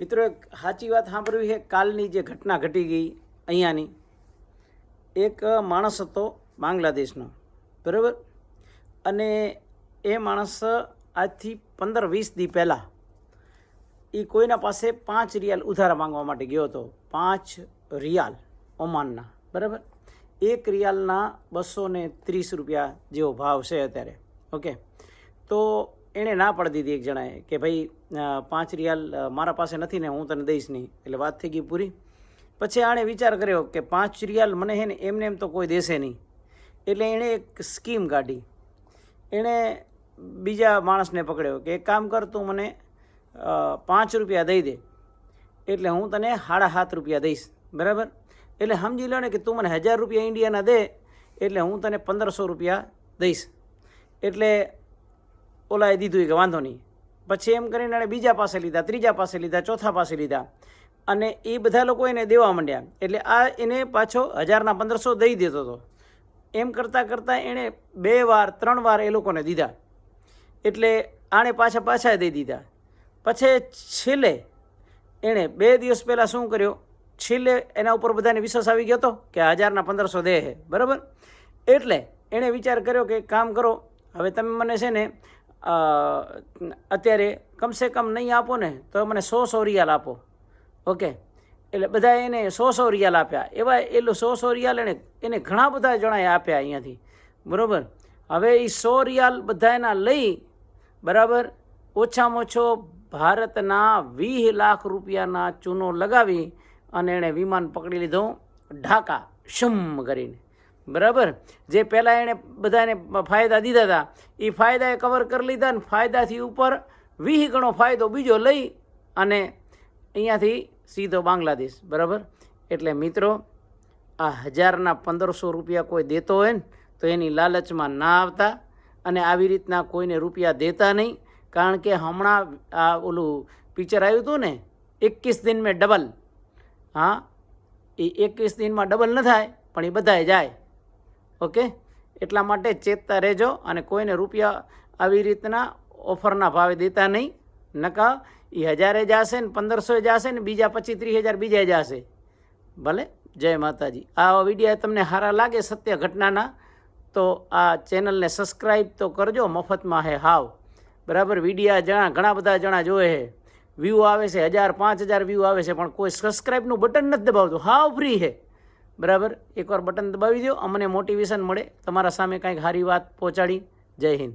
મિત્રો એક સાચી વાત સાંભળવી છે. કાલની જે ઘટના ઘટી ગઈ અહીંયાની, એક માણસ હતો બાંગ્લાદેશનો, બરાબર, અને એ માણસ આજથી 15-20 દી પહેલાં એ કોઈના પાસે 5 રિયાલ ઉધારા માંગવા માટે ગયો હતો. 5 રિયાલ ઓમાનના, બરાબર. 1 રિયાલના 230 રૂપિયા જેવો ભાવ છે અત્યારે. ઓકે, તો એણે ના પાડી દીધી એક જણાએ કે ભાઈ 5 રિયાલ મારા પાસે નથી ને હું તને દઈશ નહીં. એટલે વાત થઈ ગઈ પૂરી. પછી આણે વિચાર કર્યો કે 5 રિયાલ મને છે ને એમને એમ તો કોઈ દેશે નહીં. એટલે એણે એક સ્કીમ કાઢી. એણે બીજા માણસને પકડ્યો કે એક કામ કર, તું મને 5 રૂપિયા દઈ દે એટલે હું તને 7.5 રૂપિયા દઈશ, બરાબર. એટલે સમજી લો ને કે તું મને 1000 રૂપિયા ઇન્ડિયાના દે એટલે હું તને 1500 રૂપિયા દઈશ. એટલે ઓલાએ દીધું કે વાંધો નહીં. પછી એમ કરીને એણે બીજા પાસે લીધા, ત્રીજા પાસે લીધા, ચોથા પાસે લીધા, અને એ બધા લોકો એને દેવા માંડ્યા. એટલે આ એને પાછો 1000ના 1500 દઈ દેતો હતો. એમ કરતાં કરતાં એણે 2 વાર 3 વાર એ લોકોને દીધા. એટલે આણે પાછા દઈ દીધા. પછી છેલ્લે એણે 2 દિવસ પહેલાં શું કર્યો, છેલ્લે એના ઉપર બધાને વિશ્વાસ આવી ગયો હતો કે 1000ના 1500 દે છે, બરાબર. એટલે એણે વિચાર કર્યો કે કામ કરો, હવે તમે મને છે ને અત્યારે કમસે કમ નહીં આપો ને તો મને 100 રિયાલ આપો. ઓકે, એટલે બધા એને 100 રિયાલ આપ્યા. એવા એ 100 રિયાલ એને ઘણા બધા જણાએ આપ્યા અહીંયાથી, બરાબર. હવે એ 100 રિયાલ બધા એના લઈ, બરાબર, ઓછામાં ઓછો ભારતના 20 લાખ રૂપિયાના ચૂનો લગાવી અને એણે વિમાન પકડી લીધું ઢાકા શમ કરીને, બરાબર. જે પહેલાં એણે બધાને ફાયદા દીધા હતા એ ફાયદાએ કવર કરી લીધા ને ફાયદાથી ઉપર 20 ગણો ફાયદો બીજો લઈ અને અહીંયાથી સીધો બાંગ્લાદેશ, બરાબર. એટલે મિત્રો, આ 1000ના 1500 રૂપિયા કોઈ દેતો હોય ને તો એની લાલચમાં ના આવતા અને આવી રીતના કોઈને રૂપિયા દેતા નહીં. કારણ કે હમણાં આ ઓલું પિક્ચર આવ્યું હતું ને 21 દિન મેં ડબલ, હા, એ 21 દિનમાં ડબલ ન થાય પણ એ બધાએ જાય. ઓકે, એટલા માટે ચેતતા રહેજો અને કોઈને રૂપિયા આવી રીતના ઓફરના ભાવે દેતા નહીં. નકા એ 1000 જશે ને 1500 જશે ને બીજા 25-30 હજાર બીજા જશે. ભલે, જય માતાજી. આ વિડીયો તમને સારા લાગે સત્ય ઘટનાના તો આ ચેનલને સબસ્ક્રાઈબ તો કરજો, મફતમાં હે હાવ, બરાબર. વિડીયા ઘણા બધા જણા જોવે છે, વ્યૂ આવે છે 1000-5000 વ્યૂ આવે છે, પણ કોઈ સબસ્ક્રાઈબનું બટન નથી દબાવતું. હાવ ફ્રી છે, બરાબર. એકવાર બટન દબાવી દો, અમને મોટિવેશન મળે તમારા સામે કંઈક સારી વાત પહોંચાડી. જય હિન્દ.